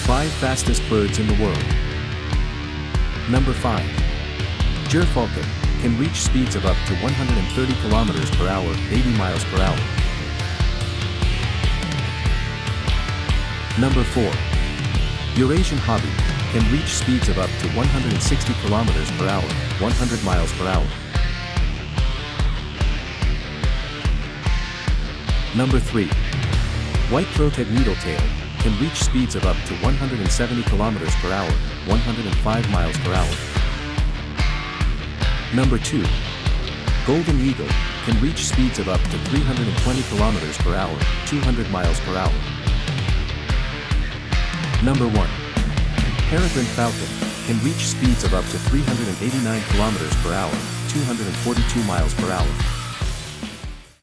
5 fastest birds in the world. Number 5. Gyrfalcon can reach speeds of up to 130 km per hour, 80 miles per hour. Number 4. Eurasian Hobby can reach speeds of up to 160 km per hour, 100 miles per hour. Number 3. White-throated Needletail can reach speeds of up to 170 km per hour, 105 miles per hour. Number 2. Golden Eagle can reach speeds of up to 320 km per hour, 200 miles per hour. Number 1. Peregrine Falcon can reach speeds of up to 389 km per hour, 242 miles per hour.